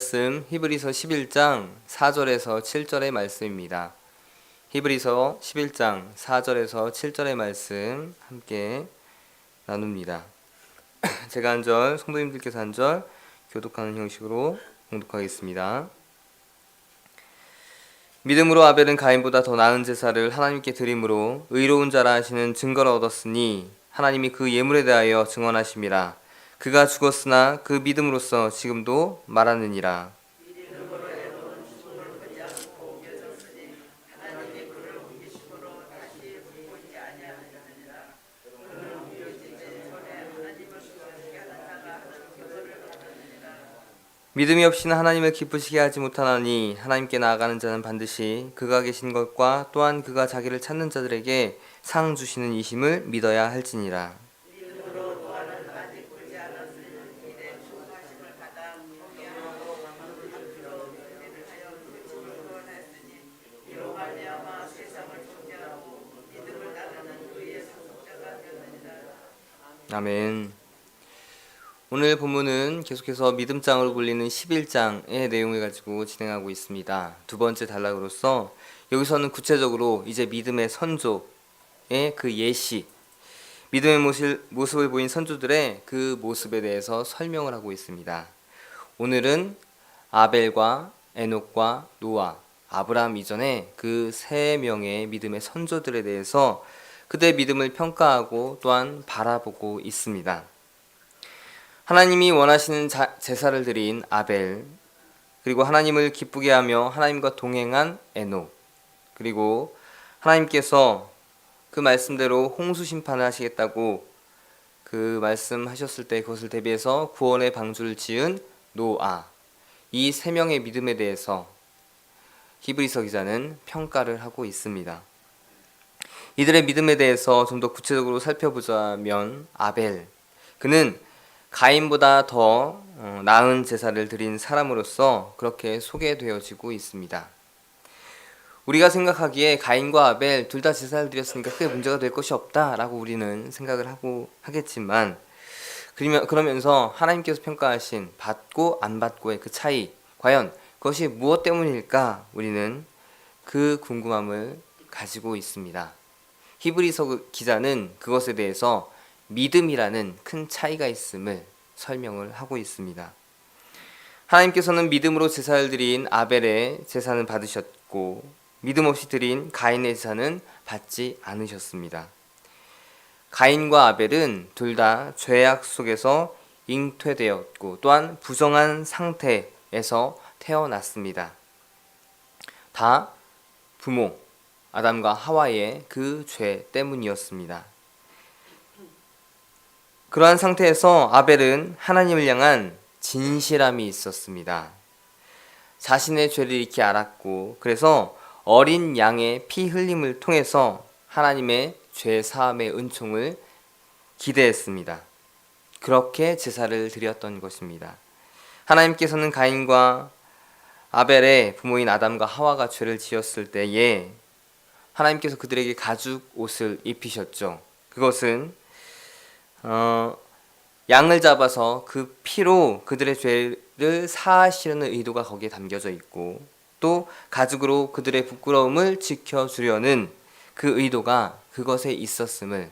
말씀 히브리서 11장 4절에서 7절의 말씀입니다. 히브리서 11장 4절에서 7절의 말씀 함께 나눕니다. 제가 한 절, 성도님들께서 한 절 교독하는 형식으로 봉독하겠습니다. 믿음으로 아벨은 가인보다 더 나은 제사를 하나님께 드림으로 의로운 자라 하시는 증거를 얻었으니 하나님이 그 예물에 대하여 증언하심이라. 그가 죽었으나 그 믿음으로써 지금도 말하느니라. 믿음이 없이는 하나님을 기쁘시게 하지 못하나니 하나님께 나아가는 자는 반드시 그가 계신 것과 또한 그가 자기를 찾는 자들에게 상 주시는 이심을 믿어야 할지니라. 아멘. 오늘 본문은 계속해서 믿음장으로 불리는 11장의 내용을 가지고 진행하고 있습니다. 두 번째 단락으로서 여기서는 구체적으로 이제 믿음의 선조의 그 예시, 믿음의 모습을 보인 선조들의 그 모습에 대해서 설명을 하고 있습니다. 오늘은 아벨과 에녹과 노아, 아브라함 이전에 그 세 명의 믿음의 선조들에 대해서 그들의 믿음을 평가하고 또한 바라보고 있습니다. 하나님이 원하시는 제사를 드린 아벨, 그리고 하나님을 기쁘게 하며 하나님과 동행한 에녹, 그리고 하나님께서 그 말씀대로 홍수 심판을 하시겠다고 그 말씀하셨을 때 그것을 대비해서 구원의 방주를 지은 노아, 이 세 명의 믿음에 대해서 히브리서 기자는 평가를 하고 있습니다. 이들의 믿음에 대해서 좀 더 구체적으로 살펴보자면 아벨, 그는 가인보다 더 나은 제사를 드린 사람으로서 그렇게 소개되어지고 있습니다. 우리가 생각하기에 가인과 아벨 둘 다 제사를 드렸으니까 크게 문제가 될 것이 없다라고 우리는 생각을 하겠지만, 그러면서 하나님께서 평가하신 받고 안 받고의 그 차이, 과연 그것이 무엇 때문일까? 우리는 그 궁금함을 가지고 있습니다. 히브리서 기자는 그것에 대해서 믿음이라는 큰 차이가 있음을 설명을 하고 있습니다. 하나님께서는 믿음으로 제사를 드린 아벨의 제사는 받으셨고 믿음 없이 드린 가인의 제사는 받지 않으셨습니다. 가인과 아벨은 둘 다 죄악 속에서 잉태되었고 또한 부정한 상태에서 태어났습니다. 다 부모 아담과 하와의 그 죄 때문이었습니다. 그러한 상태에서 아벨은 하나님을 향한 진실함이 있었습니다. 자신의 죄를 익히 알았고 그래서 어린 양의 피 흘림을 통해서 하나님의 죄 사함의 은총을 기대했습니다. 그렇게 제사를 드렸던 것입니다. 하나님께서는 가인과 아벨의 부모인 아담과 하와가 죄를 지었을 때에 하나님께서 그들에게 가죽 옷을 입히셨죠. 그것은 양을 잡아서 그 피로 그들의 죄를 사하시려는 의도가 거기에 담겨져 있고 또 가죽으로 그들의 부끄러움을 지켜주려는 그 의도가 그것에 있었음으로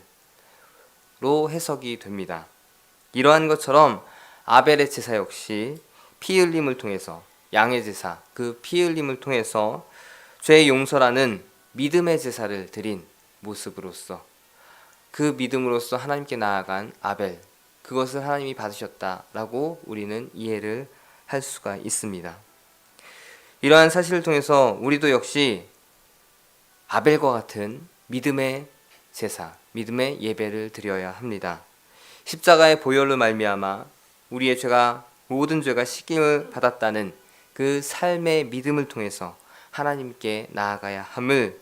해석이 됩니다. 이러한 것처럼 아벨의 제사 역시 피 흘림을 통해서 양의 제사, 그 피 흘림을 통해서 죄의 용서라는 믿음의 제사를 드린 모습으로서 그 믿음으로써 하나님께 나아간 아벨, 그것을 하나님이 받으셨다라고 우리는 이해를 할 수가 있습니다. 이러한 사실을 통해서 우리도 역시 아벨과 같은 믿음의 제사, 믿음의 예배를 드려야 합니다. 십자가의 보혈로 말미암아 우리의 모든 죄가 씻김을 받았다는 그 삶의 믿음을 통해서 하나님께 나아가야 함을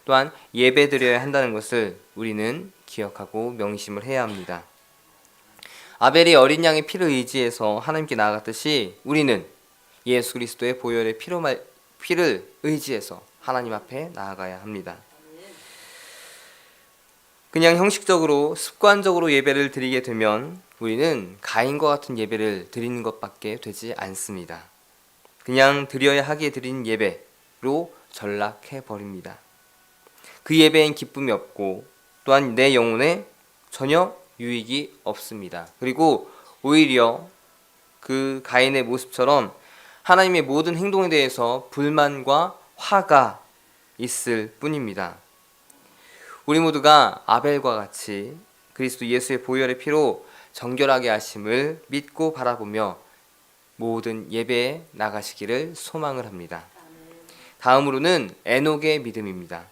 또한 예배드려야 한다는 것을 우리는 기억하고 명심을 해야 합니다. 아벨이 어린 양의 피를 의지해서 하나님께 나아갔듯이 우리는 예수 그리스도의 보혈의 피를 의지해서 하나님 앞에 나아가야 합니다. 그냥 형식적으로 습관적으로 예배를 드리게 되면 우리는 가인과 같은 예배를 드리는 것밖에 되지 않습니다. 그냥 드려야 하기에 드린 예배로 전락해 버립니다. 그 예배엔 기쁨이 없고 또한 내 영혼에 전혀 유익이 없습니다. 그리고 오히려 그 가인의 모습처럼 하나님의 모든 행동에 대해서 불만과 화가 있을 뿐입니다. 우리 모두가 아벨과 같이 그리스도 예수의 보혈의 피로 정결하게 하심을 믿고 바라보며 모든 예배에 나가시기를 소망을 합니다. 다음으로는 에녹의 믿음입니다.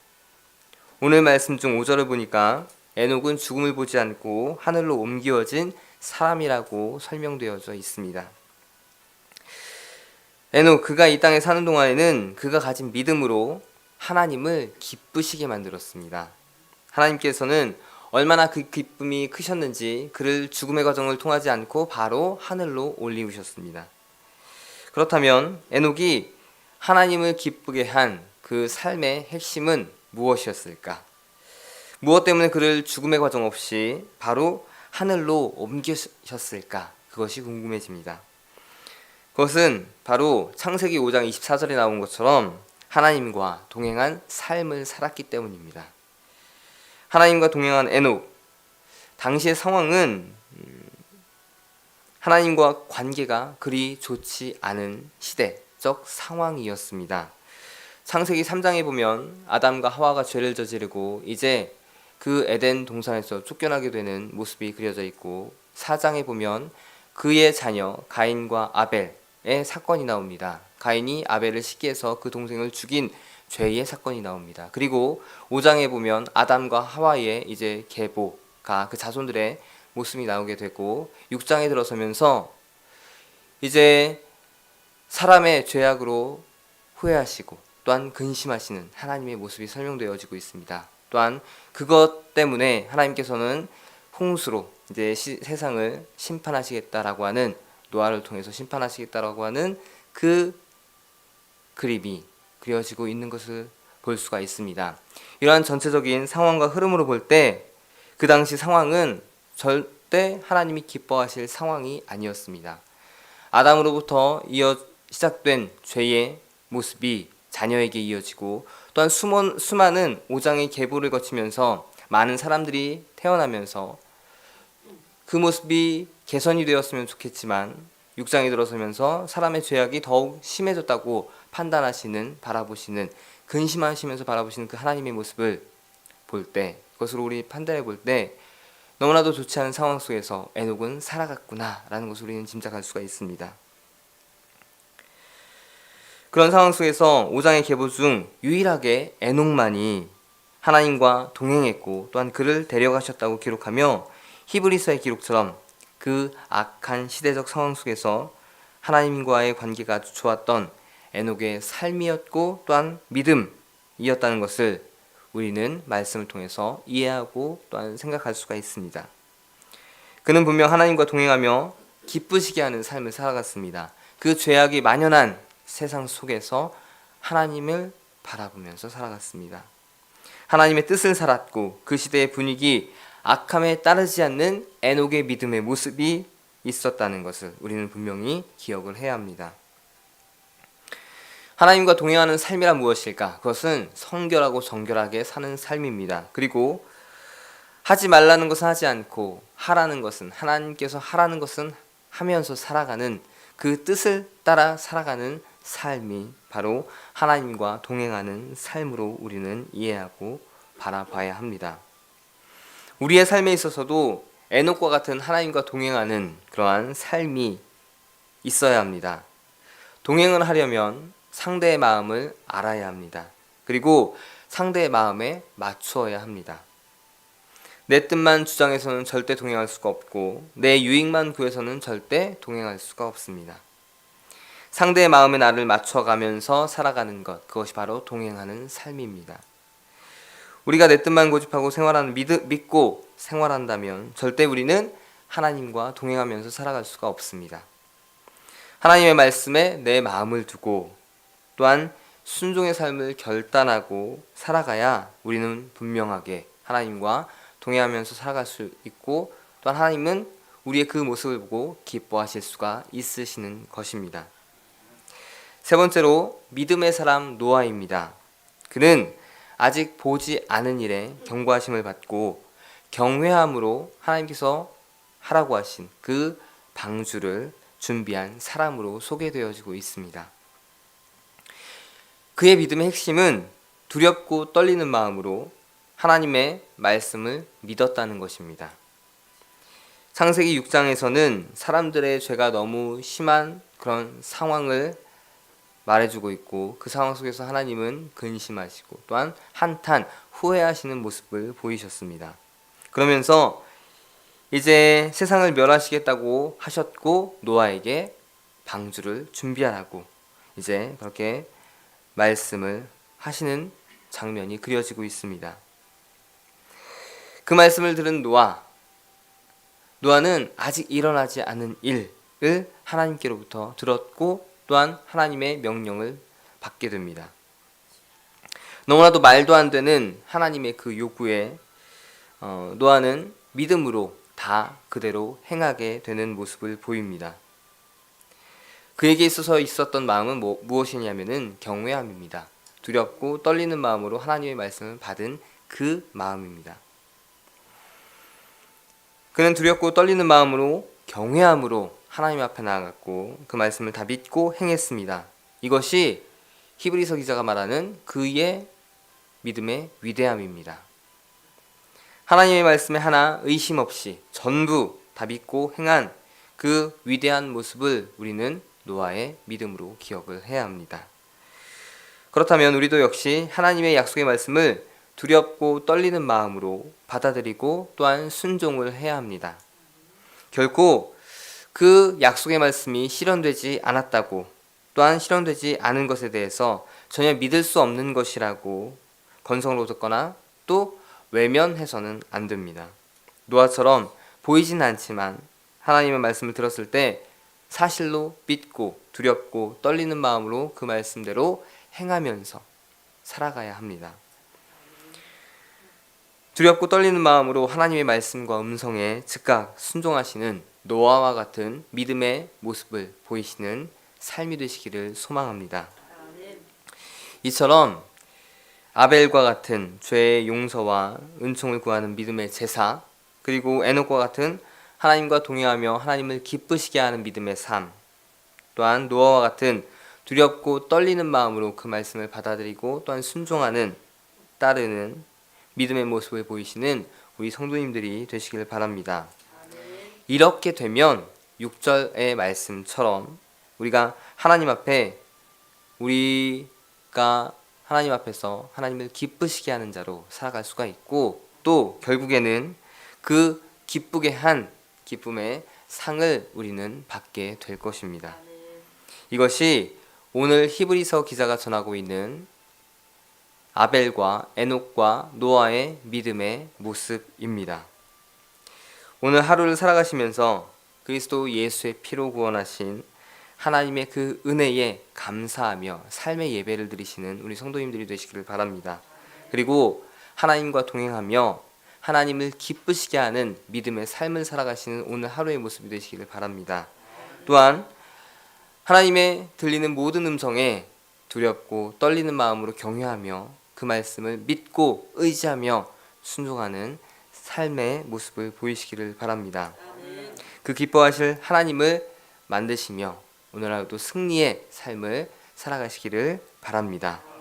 오늘 말씀 중 5절을 보니까 에녹은 죽음을 보지 않고 하늘로 옮겨진 사람이라고 설명되어져 있습니다. 에녹 그가 이 땅에 사는 동안에는 그가 가진 믿음으로 하나님을 기쁘시게 만들었습니다. 하나님께서는 얼마나 그 기쁨이 크셨는지 그를 죽음의 과정을 통하지 않고 바로 하늘로 올리우셨습니다. 그렇다면 에녹이 하나님을 기쁘게 한 그 삶의 핵심은 무엇이었을까? 무엇 때문에 그를 죽음의 과정 없이 바로 하늘로 옮기셨을까? 그것이 궁금해집니다. 그것은 바로 창세기 5장 24절에 나온 것처럼 하나님과 동행한 삶을 살았기 때문입니다. 하나님과 동행한 에녹, 당시의 상황은 하나님과 관계가 그리 좋지 않은 시대적 상황이었습니다. 창세기 3장에 보면 아담과 하와가 죄를 저지르고 이제 그 에덴 동산에서 쫓겨나게 되는 모습이 그려져 있고 4장에 보면 그의 자녀 가인과 아벨의 사건이 나옵니다. 가인이 아벨을 시기해서 그 동생을 죽인 죄의 사건이 나옵니다. 그리고 5장에 보면 아담과 하와의 이제 계보가 그 자손들의 모습이 나오게 되고 6장에 들어서면서 이제 사람의 죄악으로 후회하시고 또한 근심하시는 하나님의 모습이 설명되어지고 있습니다. 또한 그것 때문에 하나님께서는 홍수로 이제 세상을 심판하시겠다라고 하는 노아를 통해서 심판하시겠다라고 하는 그 그림이 그려지고 있는 것을 볼 수가 있습니다. 이러한 전체적인 상황과 흐름으로 볼 때 그 당시 상황은 절대 하나님이 기뻐하실 상황이 아니었습니다. 아담으로부터 시작된 죄의 모습이 자녀에게 이어지고 또한 수많은 5장의 계보를 거치면서 많은 사람들이 태어나면서 그 모습이 개선이 되었으면 좋겠지만 6장에 들어서면서 사람의 죄악이 더욱 심해졌다고 판단하시는 바라보시는 근심하시면서 바라보시는 그 하나님의 모습을 볼 때 그것으로 우리 판단해 볼 때 너무나도 좋지 않은 상황 속에서 에녹은 살아갔구나라는 것을 우리는 짐작할 수가 있습니다. 그런 상황 속에서 5장의 계보 중 유일하게 에녹만이 하나님과 동행했고 또한 그를 데려가셨다고 기록하며 히브리서의 기록처럼 그 악한 시대적 상황 속에서 하나님과의 관계가 아주 좋았던 에녹의 삶이었고 또한 믿음이었다는 것을 우리는 말씀을 통해서 이해하고 또한 생각할 수가 있습니다. 그는 분명 하나님과 동행하며 기쁘시게 하는 삶을 살아갔습니다. 그 죄악이 만연한 세상 속에서 하나님을 바라보면서 살아갔습니다. 하나님의 뜻을 살았고 그 시대의 분위기 악함에 따르지 않는 에녹의 믿음의 모습이 있었다는 것을 우리는 분명히 기억을 해야 합니다. 하나님과 동행하는 삶이란 무엇일까? 그것은 성결하고 정결하게 사는 삶입니다. 그리고 하지 말라는 것은 하지 않고 하라는 것은 하나님께서 하라는 것은 하면서 살아가는 그 뜻을 따라 살아가는 삶이 바로 하나님과 동행하는 삶으로 우리는 이해하고 바라봐야 합니다. 우리의 삶에 있어서도 에녹과 같은 하나님과 동행하는 그러한 삶이 있어야 합니다. 동행을 하려면 상대의 마음을 알아야 합니다. 그리고 상대의 마음에 맞추어야 합니다. 내 뜻만 주장해서는 절대 동행할 수가 없고 내 유익만 구해서는 절대 동행할 수가 없습니다. 상대의 마음에 나를 맞춰가면서 살아가는 것, 그것이 바로 동행하는 삶입니다. 우리가 내 뜻만 고집하고 믿고 생활한다면 절대 우리는 하나님과 동행하면서 살아갈 수가 없습니다. 하나님의 말씀에 내 마음을 두고 또한 순종의 삶을 결단하고 살아가야 우리는 분명하게 하나님과 동행하면서 살아갈 수 있고 또한 하나님은 우리의 그 모습을 보고 기뻐하실 수가 있으시는 것입니다. 세 번째로 믿음의 사람 노아입니다. 그는 아직 보지 않은 일에 경고하심을 받고 경외함으로 하나님께서 하라고 하신 그 방주를 준비한 사람으로 소개되어지고 있습니다. 그의 믿음의 핵심은 두렵고 떨리는 마음으로 하나님의 말씀을 믿었다는 것입니다. 창세기 6장에서는 사람들의 죄가 너무 심한 그런 상황을 말해주고 있고, 그 상황 속에서 하나님은 근심하시고 또한 한탄 후회하시는 모습을 보이셨습니다. 그러면서 이제 세상을 멸하시겠다고 하셨고 노아에게 방주를 준비하라고 이제 그렇게 말씀을 하시는 장면이 그려지고 있습니다. 그 말씀을 들은 노아는 아직 일어나지 않은 일을 하나님께로부터 들었고 또한 하나님의 명령을 받게 됩니다. 너무나도 말도 안 되는 하나님의 그 요구에 노아는 믿음으로 다 그대로 행하게 되는 모습을 보입니다. 그에게 있어서 있었던 마음은 무엇이냐면은 경외함입니다. 두렵고 떨리는 마음으로 하나님의 말씀을 받은 그 마음입니다. 그는 두렵고 떨리는 마음으로 경외함으로 하나님 앞에 나아갔고 그 말씀을 다 믿고 행했습니다. 이것이 히브리서 기자가 말하는 그의 믿음의 위대함입니다. 하나님의 말씀에 하나 의심 없이 전부 다 믿고 행한 그 위대한 모습을 우리는 노아의 믿음으로 기억을 해야 합니다. 그렇다면 우리도 역시 하나님의 약속의 말씀을 두렵고 떨리는 마음으로 받아들이고 또한 순종을 해야 합니다. 결코 그 약속의 말씀이 실현되지 않았다고 또한 실현되지 않은 것에 대해서 전혀 믿을 수 없는 것이라고 건성을 얻거나 또 외면해서는 안 됩니다. 노아처럼 보이진 않지만 하나님의 말씀을 들었을 때 사실로 믿고 두렵고 떨리는 마음으로 그 말씀대로 행하면서 살아가야 합니다. 두렵고 떨리는 마음으로 하나님의 말씀과 음성에 즉각 순종하시는 노아와 같은 믿음의 모습을 보이시는 삶이 되시기를 소망합니다. 이처럼 아벨과 같은 죄의 용서와 은총을 구하는 믿음의 제사, 그리고 에녹과 같은 하나님과 동행하며 하나님을 기쁘시게 하는 믿음의 삶, 또한 노아와 같은 두렵고 떨리는 마음으로 그 말씀을 받아들이고 또한 순종하는, 따르는 믿음의 모습을 보이시는 우리 성도님들이 되시길 바랍니다. 이렇게 되면 6절의 말씀처럼 우리가 하나님 앞에서 하나님을 기쁘시게 하는 자로 살아갈 수가 있고, 또 결국에는 그 기쁘게 한 기쁨의 상을 우리는 받게 될 것입니다. 이것이 오늘 히브리서 기자가 전하고 있는 아벨과 에녹과 노아의 믿음의 모습입니다. 오늘 하루를 살아가시면서 그리스도 예수의 피로 구원하신 하나님의 그 은혜에 감사하며 삶의 예배를 드리시는 우리 성도님들이 되시기를 바랍니다. 그리고 하나님과 동행하며 하나님을 기쁘시게 하는 믿음의 삶을 살아가시는 오늘 하루의 모습이 되시기를 바랍니다. 또한 하나님의 들리는 모든 음성에 두렵고 떨리는 마음으로 경외하며 그 말씀을 믿고 의지하며 순종하는 삶의 모습을 보이시기를 바랍니다. 그 기뻐하실 하나님을 만드시며 오늘 하루도 승리의 삶을 살아가시기를 바랍니다.